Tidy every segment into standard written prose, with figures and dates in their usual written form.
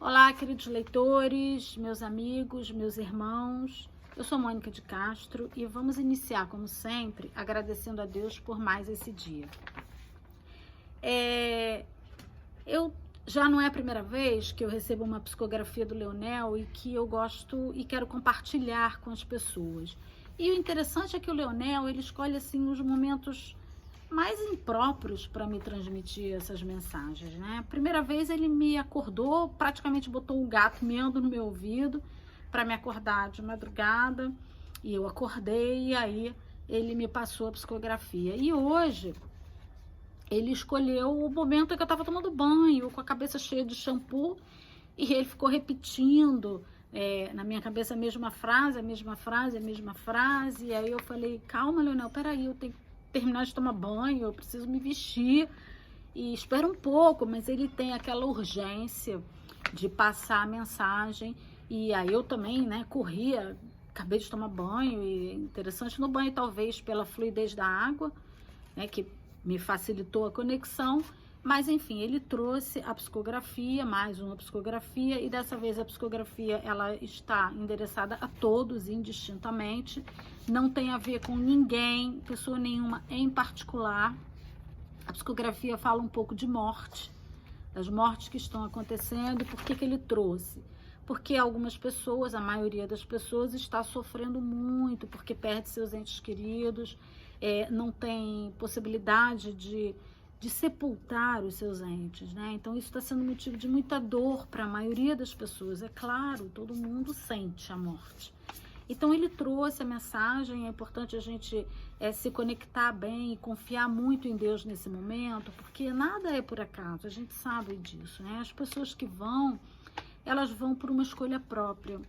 Olá, queridos leitores, meus amigos, meus irmãos. Eu sou Mônica de Castro e vamos iniciar, como sempre, agradecendo a Deus por mais esse dia. Eu já não é a primeira vez que eu recebo uma psicografia do Leonel e que eu gosto e quero compartilhar com as pessoas. E o interessante é que o Leonel, ele escolhe assim os momentos mais impróprios para me transmitir essas mensagens, né? A primeira vez ele me acordou, praticamente botou um gato miando no meu ouvido para me acordar de madrugada, e eu acordei e aí ele me passou a psicografia. E hoje ele escolheu o momento em que eu estava tomando banho, com a cabeça cheia de shampoo, e ele ficou repetindo na minha cabeça a mesma frase, a mesma frase, a mesma frase. E aí eu falei, calma, Leonel, peraí, eu tenho que terminar de tomar banho, eu preciso me vestir, e espera um pouco, mas ele tem aquela urgência de passar a mensagem. E aí eu também, né, corria, acabei de tomar banho, e interessante no banho, talvez pela fluidez da água, né, que me facilitou a conexão. Mas enfim, ele trouxe a psicografia, mais uma psicografia, e dessa vez a psicografia ela está endereçada a todos indistintamente, não tem a ver com ninguém, pessoa nenhuma em particular. A psicografia fala um pouco de morte, das mortes que estão acontecendo. Por que ele trouxe? Porque algumas pessoas, a maioria das pessoas, está sofrendo muito, porque perde seus entes queridos, não tem possibilidade de sepultar os seus entes, né? Então isso está sendo motivo de muita dor para a maioria das pessoas. É claro, todo mundo sente a morte. Então ele trouxe a mensagem. É importante a gente se conectar bem e confiar muito em Deus nesse momento, porque nada é por acaso, a gente sabe disso, né? As pessoas que vão, elas vão por uma escolha própria.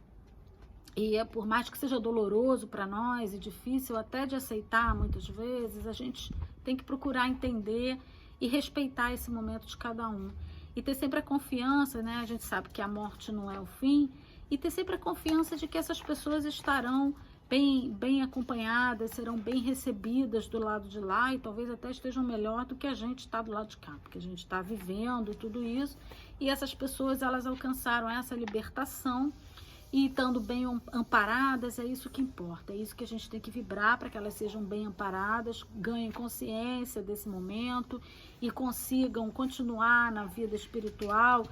E por mais que seja doloroso para nós e difícil até de aceitar muitas vezes, a gente tem que procurar entender e respeitar esse momento de cada um. E ter sempre a confiança, né? A gente sabe que a morte não é o fim, e ter sempre a confiança de que essas pessoas estarão bem acompanhadas, serão bem recebidas do lado de lá, e talvez até estejam melhor do que a gente está do lado de cá, porque a gente está vivendo tudo isso, e essas pessoas, elas alcançaram essa libertação, e estando bem amparadas, é isso que importa, é isso que a gente tem que vibrar, para que elas sejam bem amparadas, ganhem consciência desse momento e consigam continuar na vida espiritual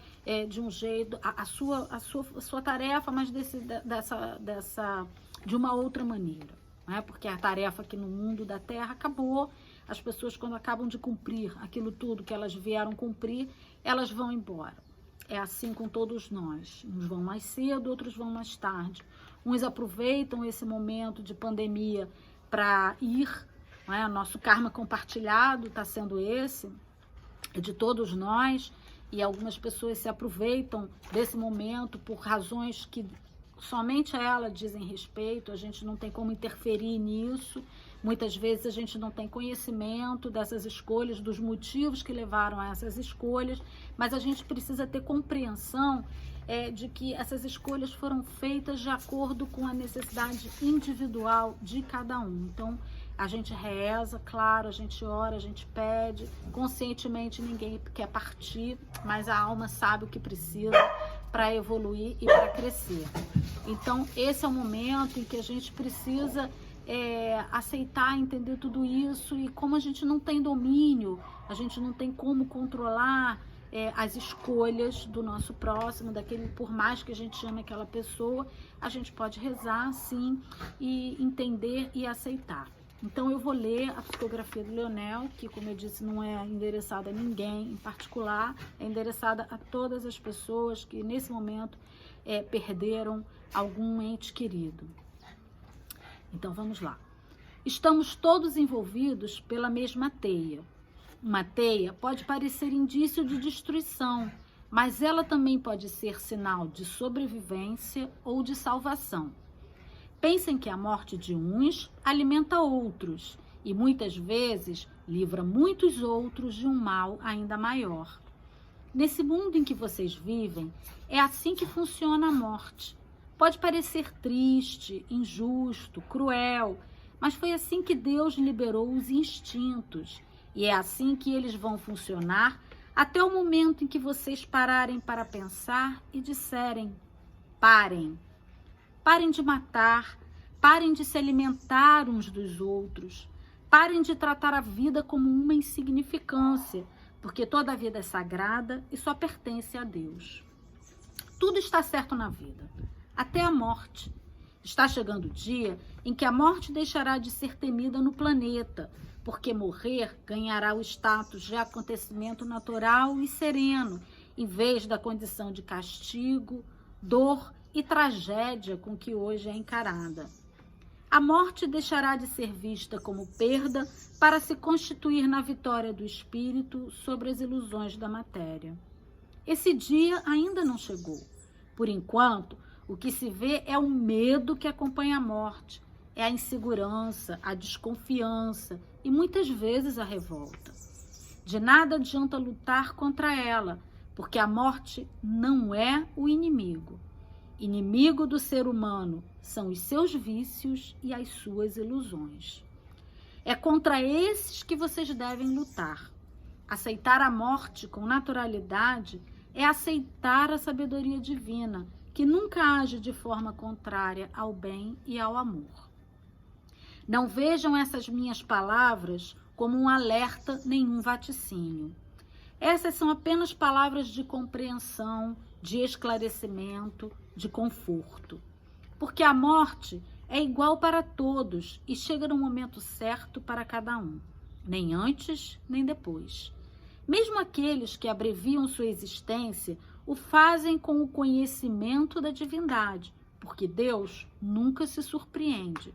de um jeito, a sua tarefa, mas de uma outra maneira, né? Porque a tarefa aqui no mundo da Terra acabou. As pessoas, quando acabam de cumprir aquilo tudo que elas vieram cumprir, elas vão embora. É assim com todos nós. Uns vão mais cedo, outros vão mais tarde. Uns aproveitam esse momento de pandemia para ir, né? Nosso karma compartilhado está sendo esse, de todos nós, e algumas pessoas se aproveitam desse momento por razões que somente a ela dizem respeito. A gente não tem como interferir nisso. Muitas vezes a gente não tem conhecimento dessas escolhas, dos motivos que levaram a essas escolhas, mas a gente precisa ter compreensão de que essas escolhas foram feitas de acordo com a necessidade individual de cada um. Então, a gente reza, claro, a gente ora, a gente pede, conscientemente ninguém quer partir, mas a alma sabe o que precisa para evoluir e para crescer. Então, esse é o momento em que a gente precisa aceitar, entender tudo isso. E como a gente não tem domínio, a gente não tem como controlar as escolhas do nosso próximo, daquele, por mais que a gente ame aquela pessoa, a gente pode rezar sim e entender e aceitar. Então eu vou ler a psicografia do Leonel, que, como eu disse, não é endereçada a ninguém em particular, é endereçada a todas as pessoas que nesse momento perderam algum ente querido. Então vamos lá. Estamos todos envolvidos pela mesma teia. Uma teia pode parecer indício de destruição, mas ela também pode ser sinal de sobrevivência ou de salvação. Pensem que a morte de uns alimenta outros e muitas vezes livra muitos outros de um mal ainda maior. Nesse mundo em que vocês vivem, é assim que funciona a morte. Pode parecer triste, injusto, cruel, mas foi assim que Deus liberou os instintos, e é assim que eles vão funcionar até o momento em que vocês pararem para pensar e disserem: parem. Parem de matar, parem de se alimentar uns dos outros, parem de tratar a vida como uma insignificância, porque toda a vida é sagrada e só pertence a Deus. Tudo está certo na vida, até a morte. Está chegando o dia em que a morte deixará de ser temida no planeta, porque morrer ganhará o status de acontecimento natural e sereno, em vez da condição de castigo, dor e tragédia com que hoje é encarada. A morte deixará de ser vista como perda para se constituir na vitória do espírito sobre as ilusões da matéria. Esse dia ainda não chegou. Por enquanto, o que se vê é o medo que acompanha a morte, é a insegurança, a desconfiança e muitas vezes a revolta. De nada adianta lutar contra ela, porque a morte não é o inimigo. Inimigo do ser humano são os seus vícios e as suas ilusões. É contra esses que vocês devem lutar. Aceitar a morte com naturalidade é aceitar a sabedoria divina, que nunca age de forma contrária ao bem e ao amor. Não vejam essas minhas palavras como um alerta nem um vaticínio. Essas são apenas palavras de compreensão, de esclarecimento, de conforto. Porque a morte é igual para todos e chega no momento certo para cada um, nem antes nem depois. Mesmo aqueles que abreviam sua existência o fazem com o conhecimento da divindade, porque Deus nunca se surpreende.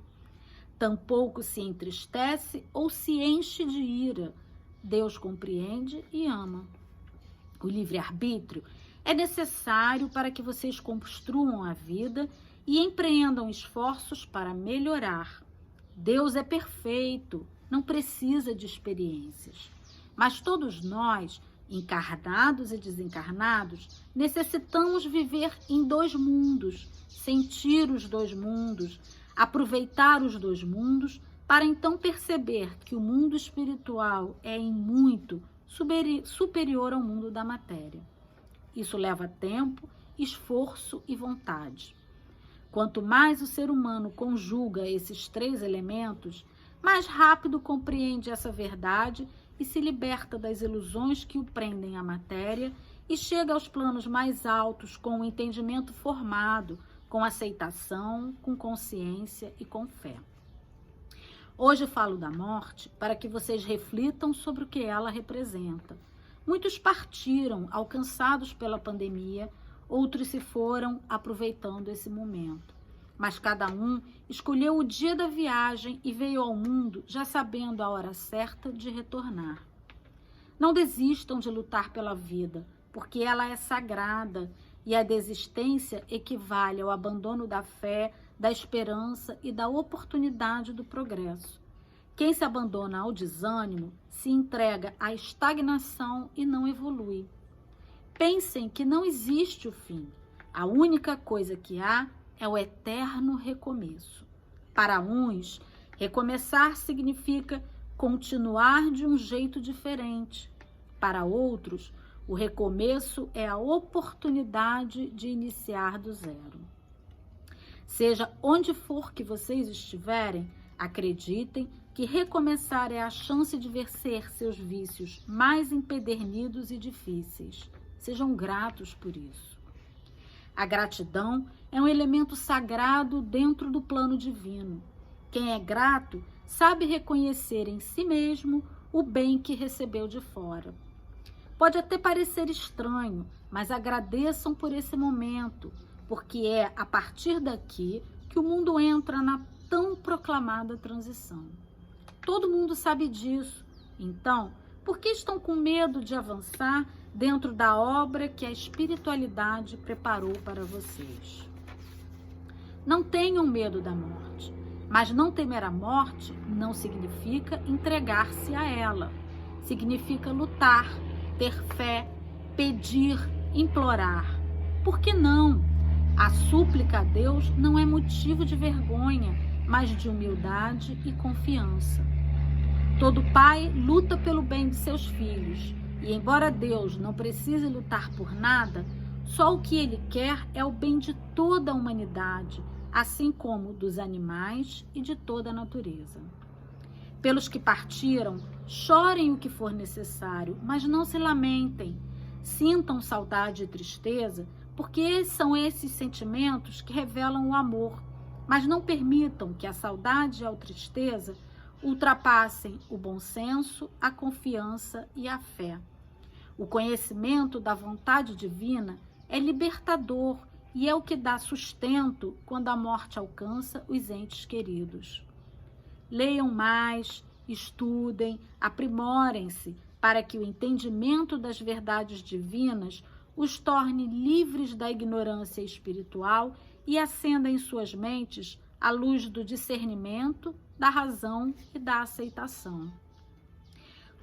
Tampouco se entristece ou se enche de ira. Deus compreende e ama. O livre-arbítrio é necessário para que vocês construam a vida e empreendam esforços para melhorar. Deus é perfeito, não precisa de experiências. Mas todos nós, encarnados e desencarnados, necessitamos viver em dois mundos, sentir os dois mundos, aproveitar os dois mundos, para então perceber que o mundo espiritual é em muito superior ao mundo da matéria. Isso leva tempo, esforço e vontade. Quanto mais o ser humano conjuga esses três elementos, mais rápido compreende essa verdade e se liberta das ilusões que o prendem à matéria e chega aos planos mais altos com o entendimento formado, com aceitação, com consciência e com fé. Hoje falo da morte para que vocês reflitam sobre o que ela representa. Muitos partiram, alcançados pela pandemia, outros se foram aproveitando esse momento. Mas cada um escolheu o dia da viagem e veio ao mundo já sabendo a hora certa de retornar. Não desistam de lutar pela vida, porque ela é sagrada e a desistência equivale ao abandono da fé, da esperança e da oportunidade do progresso. Quem se abandona ao desânimo se entrega à estagnação e não evolui. Pensem que não existe o fim. A única coisa que há é o eterno recomeço. Para uns, recomeçar significa continuar de um jeito diferente. Para outros, o recomeço é a oportunidade de iniciar do zero. Seja onde for que vocês estiverem, acreditem que recomeçar é a chance de vencer seus vícios mais empedernidos e difíceis. Sejam gratos por isso. A gratidão é um elemento sagrado dentro do plano divino. Quem é grato sabe reconhecer em si mesmo o bem que recebeu de fora. Pode até parecer estranho, mas agradeçam por esse momento, porque é a partir daqui que o mundo entra na tão proclamada transição. Todo mundo sabe disso. Então, por que estão com medo de avançar dentro da obra que a espiritualidade preparou para vocês? Não tenham medo da morte, mas não temer a morte não significa entregar-se a ela. Significa lutar, ter fé, pedir, implorar. Por que não? A súplica a Deus não é motivo de vergonha, mas de humildade e confiança. Todo pai luta pelo bem de seus filhos, E embora Deus não precise lutar por nada, só o que ele quer é o bem de toda a humanidade, assim como dos animais e de toda a natureza. Pelos que partiram, chorem o que for necessário, mas não se lamentem. Sintam saudade e tristeza, porque são esses sentimentos que revelam o amor, mas não permitam que a saudade e a tristeza ultrapassem o bom senso, a confiança e a fé. O conhecimento da vontade divina é libertador e é o que dá sustento quando a morte alcança os entes queridos. Leiam mais, estudem, aprimorem-se para que o entendimento das verdades divinas os torne livres da ignorância espiritual e acenda em suas mentes a luz do discernimento, da razão e da aceitação.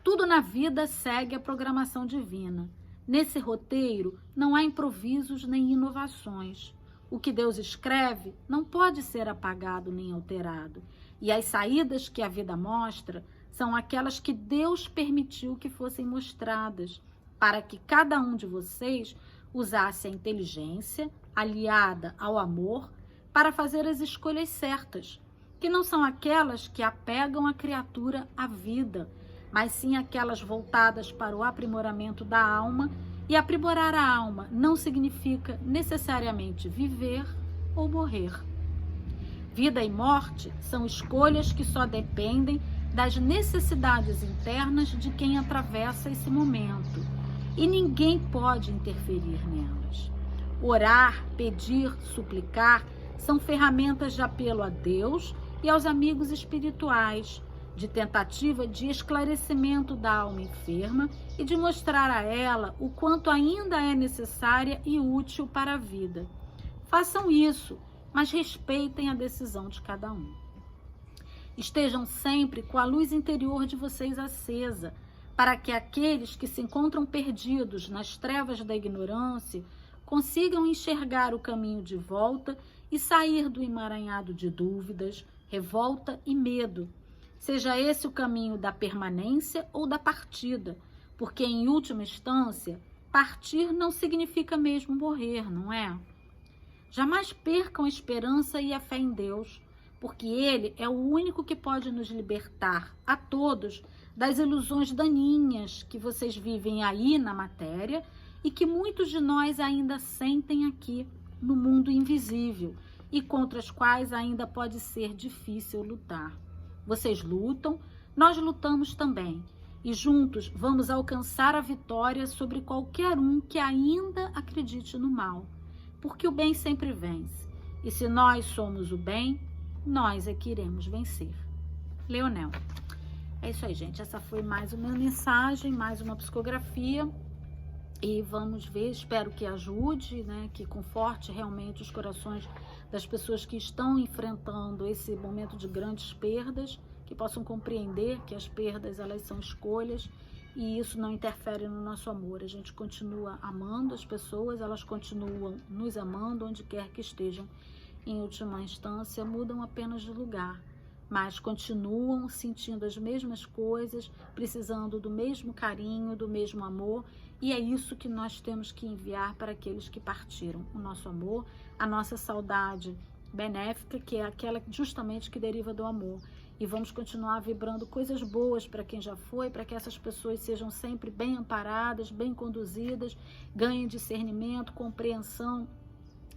Tudo na vida segue a programação divina. Nesse roteiro não há improvisos nem inovações. O que Deus escreve não pode ser apagado nem alterado. E as saídas que a vida mostra são aquelas que Deus permitiu que fossem mostradas, para que cada um de vocês usasse a inteligência, aliada ao amor, para fazer as escolhas certas, que não são aquelas que apegam a criatura à vida, mas sim aquelas voltadas para o aprimoramento da alma, e aprimorar a alma não significa necessariamente viver ou morrer. Vida e morte são escolhas que só dependem das necessidades internas de quem atravessa esse momento, e ninguém pode interferir nelas. Orar, pedir, suplicar são ferramentas de apelo a Deus e aos amigos espirituais, de tentativa de esclarecimento da alma enferma e de mostrar a ela o quanto ainda é necessária e útil para a vida. Façam isso, mas respeitem a decisão de cada um. Estejam sempre com a luz interior de vocês acesa, para que aqueles que se encontram perdidos nas trevas da ignorância consigam enxergar o caminho de volta e sair do emaranhado de dúvidas, revolta e medo. Seja esse o caminho da permanência ou da partida, porque, em última instância, partir não significa mesmo morrer, não é? Jamais percam a esperança e a fé em Deus, porque Ele é o único que pode nos libertar a todos das ilusões daninhas que vocês vivem aí na matéria e que muitos de nós ainda sentem aqui no mundo invisível e contra as quais ainda pode ser difícil lutar. Vocês lutam, nós lutamos também, e juntos vamos alcançar a vitória sobre qualquer um que ainda acredite no mal, porque o bem sempre vence, e se nós somos o bem, nós é que iremos vencer. Leonel. É isso aí, gente. Essa foi mais uma mensagem, mais uma psicografia. E vamos ver, espero que ajude, né? Que conforte realmente os corações das pessoas que estão enfrentando esse momento de grandes perdas, que possam compreender que as perdas, elas são escolhas e isso não interfere no nosso amor. A gente continua amando as pessoas, elas continuam nos amando onde quer que estejam. Em última instância, mudam apenas de lugar, mas continuam sentindo as mesmas coisas, precisando do mesmo carinho, do mesmo amor, e é isso que nós temos que enviar para aqueles que partiram, o nosso amor, a nossa saudade benéfica, que é aquela justamente que deriva do amor, e vamos continuar vibrando coisas boas para quem já foi, para que essas pessoas sejam sempre bem amparadas, bem conduzidas, ganhem discernimento, compreensão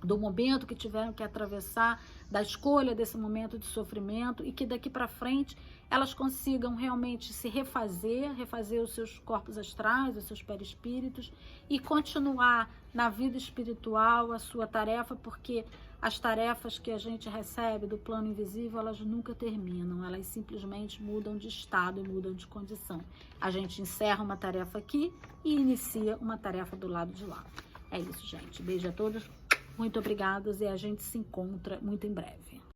do momento que tiveram que atravessar, da escolha desse momento de sofrimento, e que daqui para frente elas consigam realmente se refazer os seus corpos astrais, os seus perispíritos, e continuar na vida espiritual a sua tarefa, porque as tarefas que a gente recebe do plano invisível, elas nunca terminam, elas simplesmente mudam de estado e mudam de condição. A gente encerra uma tarefa aqui e inicia uma tarefa do lado de lá. É isso, gente. Beijo a todos. Muito obrigada e a gente se encontra muito em breve.